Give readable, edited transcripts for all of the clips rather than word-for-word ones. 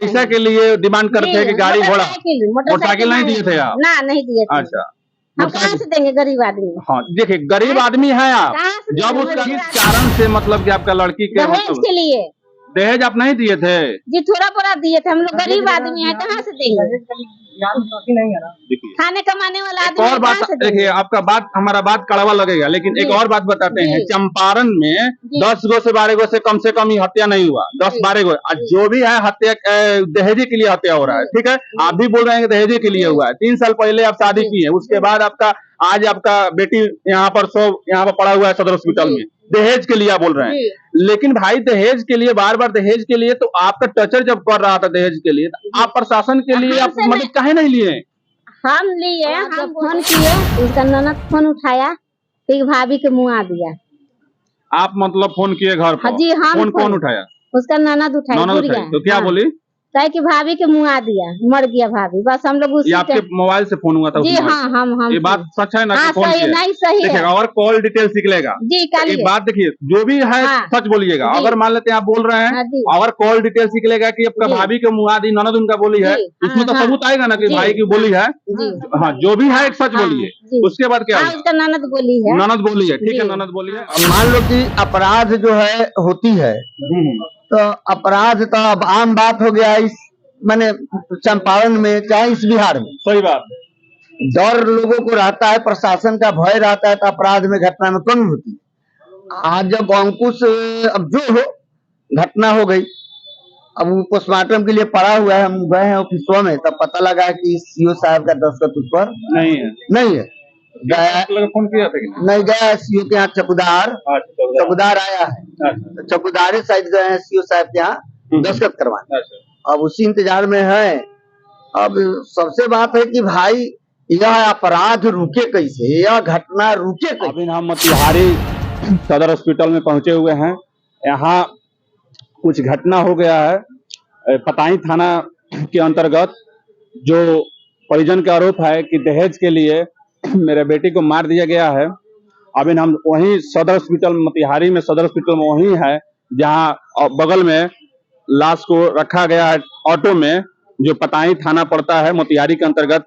पैसा के लिए डिमांड करते हैं कि गाड़ी घोड़ा? मोटरसाइकिल नहीं दिए थे आप? ना, नहीं दिए थे। अच्छा, हम कहाँ से देंगे गरीब आदमी? हाँ देखिए, गरीब आदमी है आप, जब उसका किस कारण से मतलब कि आपका लड़की के दहेज के लिए दहेज आप नहीं दिए थे? जी, थोड़ा थोड़ा दिए थे। हम लोग गरीब आदमी है, कहाँ से देंगे? खाने कमाने वाला आदमी और बात देखिए, आपका बात हमारा बात कड़वा लगेगा, लेकिन एक और बात बताते हैं। चंपारण में 10 गो से 12 गो से कम ही हत्या नहीं हुआ, 10-12 गो। जो भी है हत्या दहेज के लिए हत्या हो रहा है, ठीक है। आप भी बोल रहे हैं कि दहेज के लिए हुआ है। 3 साल पहले आप शादी की है, उसके बाद आज आपका बेटी यहाँ पर पड़ा हुआ है सदर हॉस्पिटल में, दहेज के लिए आप बोल रहे हैं। लेकिन भाई दहेज के लिए, बार बार दहेज के लिए, तो आपका टचर जब कर रहा था दहेज के लिए, तो आप प्रशासन के लिए आप मदद काहे नहीं लिए? हम लिए, हम फोन किए, उसका ननद फोन उठाया, फिर भाभी के मुँह आ दिया। आप मतलब फोन किए घर पर? जी, हम कौन उठाया? उसका ननद उठाया। तो क्या बोली? कहे कि भाभी के मुँह आ दिया, मर गया भाभी। बस हम लोग उसी आपके मोबाइल से फोन हुआ था? जी हाँ, हम ये बात सच है ना? सही नहीं, सही है। और कॉल डिटेल्स निकलेगा जी, ये बात देखिए, जो भी है सच बोलिएगा। अगर मान लेते हैं आप बोल रहे हैं, अगर कॉल डिटेल्स निकलेगा कि आपका भाभी के मुँह आ दी, ननद उनका बोली है, उसमें तो सबूत आएगा ना कि भाई की बोली है। हाँ, जो भी है एक सच बोलिए। उसके बाद क्या? उसका ननद बोली है। ननद बोली है, ठीक है, ननद बोली है। मान लो कि अपराध जो है होती है, तो अपराध तो अब आम बात हो गया इस मैंने चंपारण में, चाहे इस बिहार में। सही बात। डर लोगों को रहता है, प्रशासन का भय रहता है, तो अपराध में घटना में कमी होती है। आज जब अंकुश, अब जो हो घटना हो गई, अब वो पोस्टमार्टम के लिए पड़ा हुआ है, हम गए हैं ऑफिसों में, तब पता लगा कि सीओ साहब का दस्तखत उस पर नहीं है। फोन किया था कि नहीं गया सीओ के यहाँ, चौकीदार आया है, तो चौकीदार साइड गए हैं सीओ साहब के यहाँ दस्तखत करवाने। अब उसी इंतजार में है। अब सबसे बात है कि भाई यह अपराध रुके कैसे, यह घटना रुके कैसे? अभी हम मोतिहारी सदर हॉस्पिटल में पहुंचे हुए हैं। यहाँ कुछ घटना हो गया है पताई थाना के अंतर्गत, जो परिजन का आरोप है कि दहेज के लिए मेरे बेटी को मार दिया गया है। अभी हम वहीं सदर हॉस्पिटल मोतिहारी में, सदर हॉस्पिटल में वहीं है जहां बगल में लाश को रखा गया है ऑटो में, जो पताई थाना पड़ता है, मोतिहारी के अंतर्गत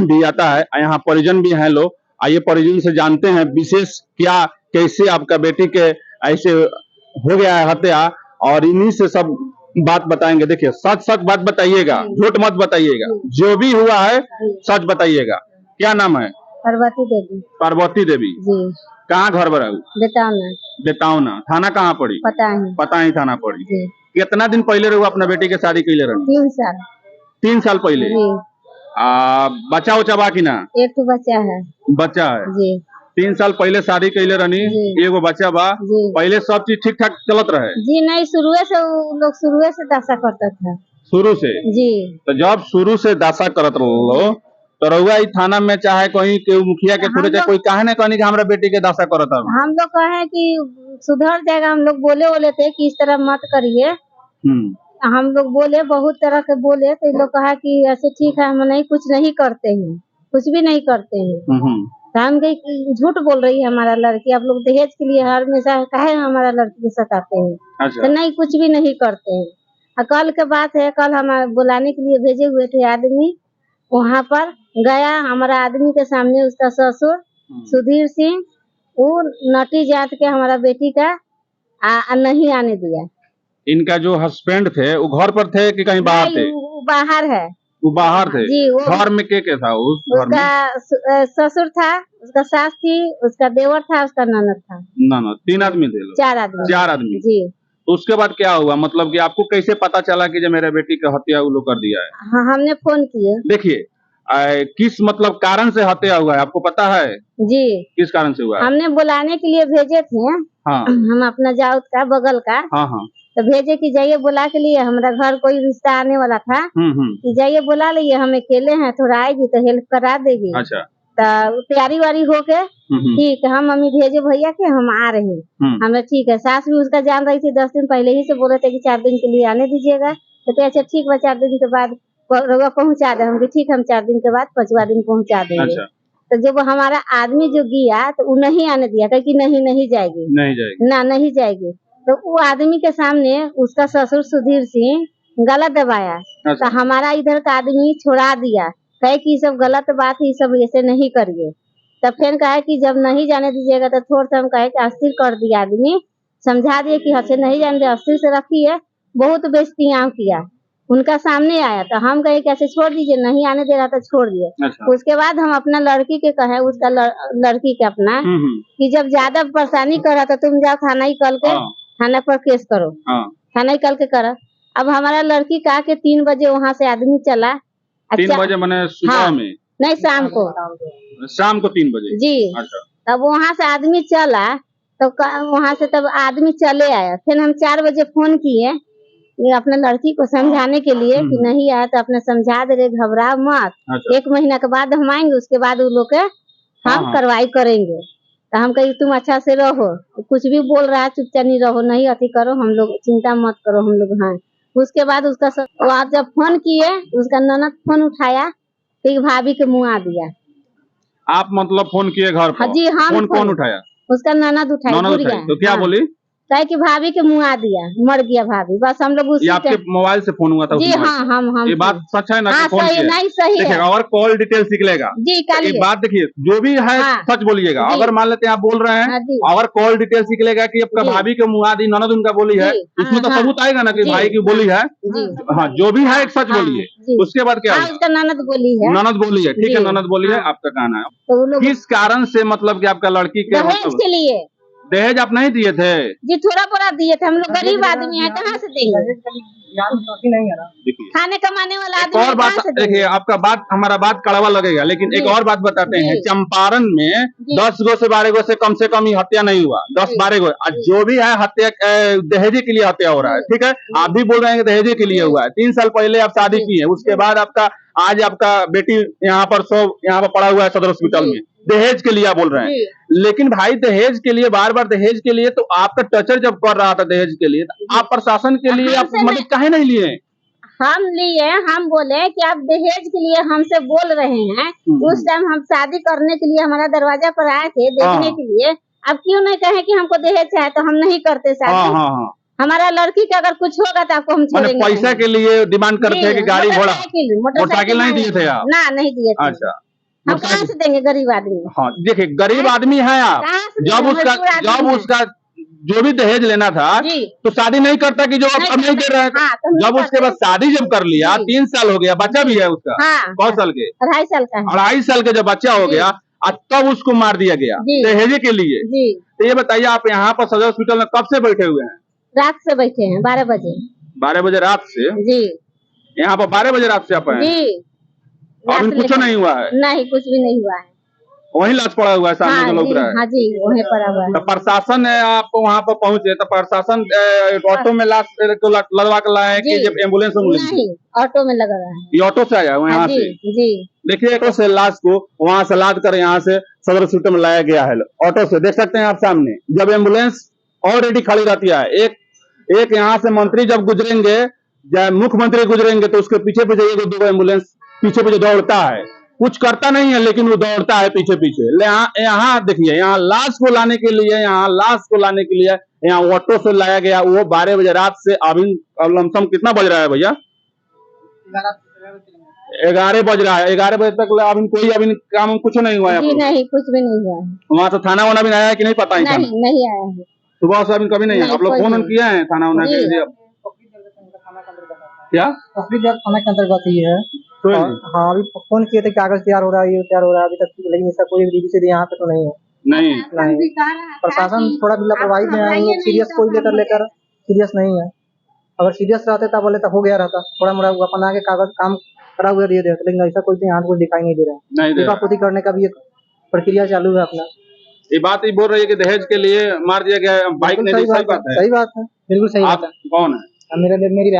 भी आता है। यहाँ परिजन भी हैं लोग, आइए परिजन से जानते हैं विशेष क्या कैसे आपका बेटी के ऐसे हो गया है हत्या, और इन्हीं से सब बात बताएंगे। देखिए, सच बात बताइएगा, झूठ मत बताइएगा, जो भी हुआ है सच बताइएगा। क्या नाम है? पार्वती देवी जी। कहाँ घर बना? बेतावना। थाना कहाँ पड़ी? पताही थाना पड़ी। कितना दिन पहले रहो अपना बेटी के शादी कैले रही? 3 साल। 3 साल पहले। बच्चा उच्चा बाकी ना? एक तो बच्चा है जी। 3 साल पहले शादी कैले रहनी, एगो बच्चा बा। पहले सब चीज ठीक ठाक चलत रहे जी? नहीं, शुरू से दशा करता था। शुरू से जी। तो जब शुरू से दशा करत रहो, तो रहुआ थाना में चाहे कोई मुखिया के थोड़े कोई कहे ना कहनी कि हमारा बेटी के दशा करत है? हम लोग कहे कि सुधर जाएगा। हम लोग बोले थे कि इस तरह मत करिए। हम लोग बोले, बहुत तरह के बोले, तो लोग कहा कि ऐसे ठीक है, हम नहीं कुछ नहीं करते हैं, कुछ भी नहीं करते हैं। तो हम कही झूठ बोल रही है हमारा लड़की, आप लोग दहेज के लिए हमेशा काहे हमारा लड़की के सताते हैं? अच्छा। तो नहीं, कुछ भी नहीं करते हैं। कल के बात है, कल हम बुलाने के लिए भेजे हुए थे आदमी, वहाँ पर गया। हमारा आदमी के सामने उसका ससुर सुधीर सिंह, वो नटी जात के हमारा बेटी का नहीं आने दिया। इनका जो हस्बैंड थे वो घर पर थे कि कहीं बाहर थे? वो बाहर है। वो बाहर थे जी। वो घर में के था? उसका ससुर था, उसका सास थी, उसका देवर था, उसका ननद था। 3 आदमी थे? 4 आदमी जी। तो उसके बाद क्या हुआ, मतलब कि आपको कैसे पता चला कि जो मेरे बेटी का हत्या वो लोग कर दिया है? हाँ, हमने फोन किए। देखिए, किस मतलब कारण से हत्या हुआ है आपको पता है? जी। किस कारण से हुआ है? हमने बुलाने के लिए भेजे थे। हाँ। हम अपना जाउत का बगल का। हाँ। तो भेजे कि जाइए बुला के लिए, हमारा घर कोई रिश्ता आने वाला था, कि जाइए बुला लीजिए, हम अकेले हैं, थोड़ा आएगी तो हेल्प करा देगी। अच्छा। तो तैयारी वारी होके ठीक है, हम मम्मी भेजे भैया के हम आ रहे हैं। हमें ठीक है। सास भी उसका जान रही थी, 10 दिन पहले ही से बोले थे कि 4 दिन के लिए आने दीजिएगा। तो अच्छा ठीक है, 4 दिन के बाद पहुँचा दे। हम ठीक, हम 4 दिन के बाद 5वां दिन पहुँचा देंगे। अच्छा। तो जब हमारा आदमी जो गया तो वो नहीं आने दिया, कहे कि नहीं जाएगी, नहीं जाएगी। तो वो आदमी के सामने उसका ससुर सुधीर सिंह गलत दबाया। अच्छा। तो हमारा इधर का आदमी छोड़ा दिया, कहे कि ये सब गलत बात है, ये सब ऐसे नहीं करिए। तब फिर कहे कि जब नहीं जाने दीजिएगा तो थोड़ा सा हम कहे कि अस्थिर कर दिया आदमी, समझा दिए कि हद से नहीं जाने दे, अस्थिर से रखिए। बहुत बेइज्जतियां किया, उनका सामने आया तो हम कहे कि ऐसे छोड़ दीजिए, नहीं आने दे रहा तो छोड़ दिए। अच्छा। उसके बाद हम अपना लड़की के कहे, उसका लड़की के अपना कि जब ज्यादा परेशानी कर रहा था तुम जाओ थाना ही कल के, थाना पर केस करो, थाना ही कल के करो। अब हमारा लड़की का के 3 बजे वहाँ से आदमी चला। 3 बजे मैंने सुबह हाँ, में? नहीं शाम को। शाम को 3 बजे जी। अच्छा। तब वहाँ से आदमी चला, तो वहाँ से तब आदमी चले आया। फिर हम 4 बजे फोन किए ये अपने लड़की को समझाने के लिए कि नहीं आया तो अपने समझा दे रहे, घबरा मत। अच्छा। 1 महीना के बाद हम आएंगे, उसके बाद उन लोग के हम कार्रवाई करेंगे। तो हम कही तुम अच्छा से रहो, कुछ भी बोल रहा है चुपचाप नहीं रहो, नहीं अति करो, हम लोग चिंता मत करो, हम लोग हैं। उसके बाद उसका वो आप जब फोन किए, उसका ननद फोन उठाया तो भाभी के मुँह आ दिया। आप मतलब फोन किए घर पर? हाँ जी, हम फोन कौन उठाया? उसका ननद उठाई। तो क्या बोली? कहे कि भाभी के मुँह आ दिया, मर गया भाभी। बस हम लोग उसी आपके मोबाइल से फोन हुआ था? जी हाँ, हम ये बात सच है ना? हाँ, फोन सही नहीं सही है। और कॉल डिटेल्स निकलेगा जी। एक बात देखिए, जो भी है सच बोलिएगा। अगर मान लेते हैं आप बोल रहे हैं और कॉल डिटेल्स निकलेगा कि आपका भाभी के मुँह आ दी, ननद उनका बोली है, उसमें तो सबूत आएगा ना कि भाई की बोली है। हाँ, जो भी है एक सच बोलिए। उसके बाद क्या? उसका ननद बोली है। ननद बोली है, ठीक है, ननद बोली है। आपका कहना है किस कारण से, मतलब कि आपका लड़की के दहेज के लिए? दहेज आप नहीं दिए थे? जी थोड़ा थोड़ा दिए थे, हम लोग गरीब आदमी है, कहाँ से देंगे? खाने कमाने वाला आदमी। और बात देखिए, आपका बात हमारा बात कड़वा लगेगा, लेकिन एक और बात बताते हैं। चंपारण में 10 गो से 12 गो से कम ही हत्या नहीं हुआ, 10-12 गो। जो भी है हत्या दहेजे के लिए हत्या हो रहा है, ठीक है। आप भी बोल रहे हैं कि दहेजे के लिए हुआ है। 3 साल पहले आप शादी की है, उसके बाद आज आपका बेटी यहाँ पर पड़ा हुआ है सदर हॉस्पिटल में, दहेज के लिए आप बोल रहे हैं। लेकिन भाई दहेज के लिए, बार बार दहेज के लिए, तो आपका टचर जब कर रहा था दहेज के लिए, तो आप प्रशासन के लिए आप मदद काहे नहीं लिए? हम लिए, हम बोले कि आप दहेज के लिए हमसे बोल रहे हैं। उस टाइम हम शादी करने के लिए हमारा दरवाजा पर आए थे देखने के लिए। अब क्यों नहीं कहे कि हमको दहेज चाहिए, तो हम नहीं करते शादी। हमारा लड़की का अगर कुछ होगा तो आपको हम छोड़ेंगे। पैसा के लिए डिमांड करते हैं कि गाड़ी घोड़ा, मोटरसाइकिल नहीं दिए थे आप? ना, नहीं दिए थे। अच्छा, हम कहाँ से देंगे गरीब आदमी? हाँ देखिए, गरीब आदमी है आप। जब उसका जो भी दहेज लेना था तो शादी नहीं करता कि जो अब नहीं दे रहा है। जब उसके बाद शादी जब कर लिया, 3 साल हो गया, बच्चा भी है उसका। कौन साल के? 2.5 साल का। 2.5 साल का जब बच्चा हो गया, तब उसको मार दिया गया दहेज के लिए। तो ये बताइए, आप यहाँ पर सदर हॉस्पिटल में कब से बैठे हुए हैं? रात से बैठे हैं, 12 बजे। 12 बजे रात से? जी। यहाँ पर 12 बजे रात से आप हैं? जी। अभी कुछ नहीं हुआ है? नहीं, कुछ भी नहीं हुआ है। वहीं लाश पड़ा हुआ है सामने जो लोग रहा है? हाँ जी, वहीं पड़ा हुआ है। तो प्रशासन आप वहाँ पर पहुँचे तो प्रशासन ऑटो में लाश लगवा कर लाए कि जब एम्बुलेंस? नहीं, ऑटो में लगा रहा है। ये ऑटो से आया हुआ यहाँ से? जी। देखिए, ऑटो से लाश को वहाँ से लाद कर यहाँ से सदर हॉस्पिटल में लाया गया है। ऑटो से देख सकते हैं आप सामने। जब एम्बुलेंस ऑलरेडी खड़ी रहती है, एक यहाँ से मंत्री जब गुजरेंगे, मुख्यमंत्री गुजरेंगे, तो उसके पीछे पीछे 1-2 एम्बुलेंस पीछे पीछे दौड़ता है। कुछ करता नहीं है, लेकिन वो दौड़ता है पीछे पीछे। यहाँ देखिए, यहाँ लाश को लाने के लिए यहाँ ऑटो से लाया गया। वो 12 बजे रात से अभी लमसम कितना बज रहा है भैया? 11 बज रहा है। 11 बजे तक अभी काम कुछ नहीं हुआ है? नहीं, कुछ भी नहीं हुआ है। वहाँ से थाना वाना भी आया है कि नहीं? पता ही नहीं आया है। सुबह से अभी कभी नहीं है? आप लोग फोन किया है थाना वाना के लिए? क्या थाना के अंतर्गत ही है? हाँ, अभी फोन किए थे, कागज तैयार हो रहा है, ये तैयार हो रहा है अभी तक, लेकिन इसका कोई विधि यहाँ पे तो नहीं है। नहीं। प्रशासन थोड़ा भी लापरवाही में है, सीरियस कोई लेकर सीरियस नहीं है। अगर सीरियस रहते तब बोले तो हो गया रहता, थोड़ा मोड़ा अपन आगे कागज काम करा हुआ दिए देते, लेकिन ऐसा कोई यहाँ कुछ दिखाई नहीं दे रहा है। खुद करने का भी एक प्रक्रिया चालू है अपना। ये बात ही बोल रही है कि दहेज के लिए मार दिया गया बाइक ने? सही बात है, बिल्कुल सही बात है। कौन है? मेरी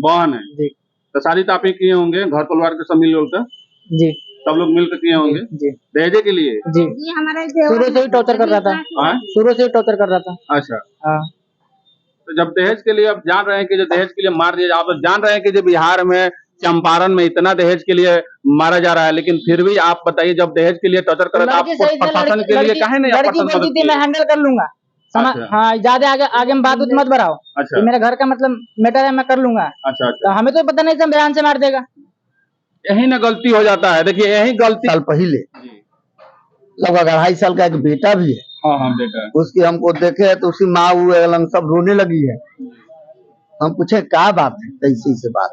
बहन है जी। तो शादी तो आप ही किए होंगे, घर परिवार के सब मिलकर? जी, सब लोग मिलकर किए होंगे जी। दहेजे के लिए? जी। शुरू से ही टॉर्चर कर रहा था। अच्छा, हाँ। तो जब दहेज के लिए आप जान रहे हैं कि जो दहेज के लिए मार दिया, आप जान रहे हैं कि जो बिहार में चंपारण में इतना दहेज के लिए मारा जा रहा है, लेकिन फिर भी आप बताइए, जब दहेज के लिए टॉर्चर कर रहा था, आप प्रशासन के लिए काहे नहीं? मैं हैंडल कर लूंगा, अच्छा। हाँ ज्यादा आगे आगे में बात मत बढ़ाओ। अच्छा। ये मेरा घर का मतलब मैटर है, मैं कर लूंगा। अच्छा तो हमें तो पता नहीं था बयान से मार देगा। यही ना गलती हो जाता है। देखिए यही गलती साल पहले लगभग 2.5 साल का एक बेटा भी है। हाँ हाँ बेटा। उसकी हमको देखे तो उसकी माँ वो एकदम सब रोने लगी है। हम पूछे क्या बात है, कैसी से बात।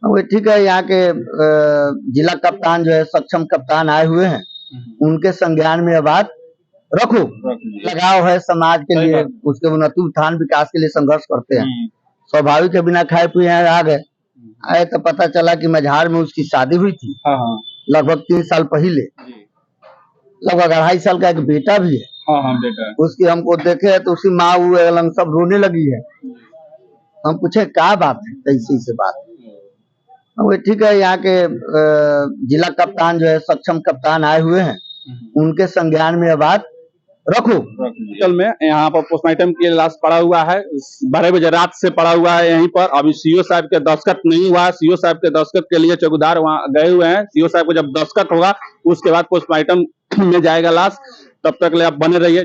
वो ठीक है, यहाँ के जिला कप्तान जो है सक्षम कप्तान आए हुए हैं, उनके संज्ञान में यह बात रखो। लगाव है समाज के लिए, उसके उन्नति उत्थान विकास के लिए संघर्ष करते हैं। स्वाभाविक है, बिना खाए पिए यहाँ आ गए। आए तो पता चला कि मझार में उसकी शादी हुई थी लगभग 3 साल पहले। लगभग 2.5 साल का एक बेटा भी है। हाँ हाँ बेटा। उसकी हमको देखे तो उसकी माँ वो एकदम सब रोने लगी है। हम पूछे क्या बात है, कैसी से बात। वो ठीक है, यहाँ के जिला कप्तान जो है सक्षम कप्तान आए हुए हैं, उनके संज्ञान में यह बात रखो। हॉस्पिटल में यहाँ पर पोस्टमार्टम के लिए लाश पड़ा हुआ है। 12 बजे रात से पड़ा हुआ है यहीं पर। अभी सीओ साहब के दस्तखत नहीं हुआ है। सीओ साहब के दस्तखत के लिए चौकीदार वहाँ गए हुए हैं। सीओ साहब को जब दस्तखत होगा उसके बाद पोस्टमार्टम में जाएगा लाश। तब तक ले आप बने रहिए।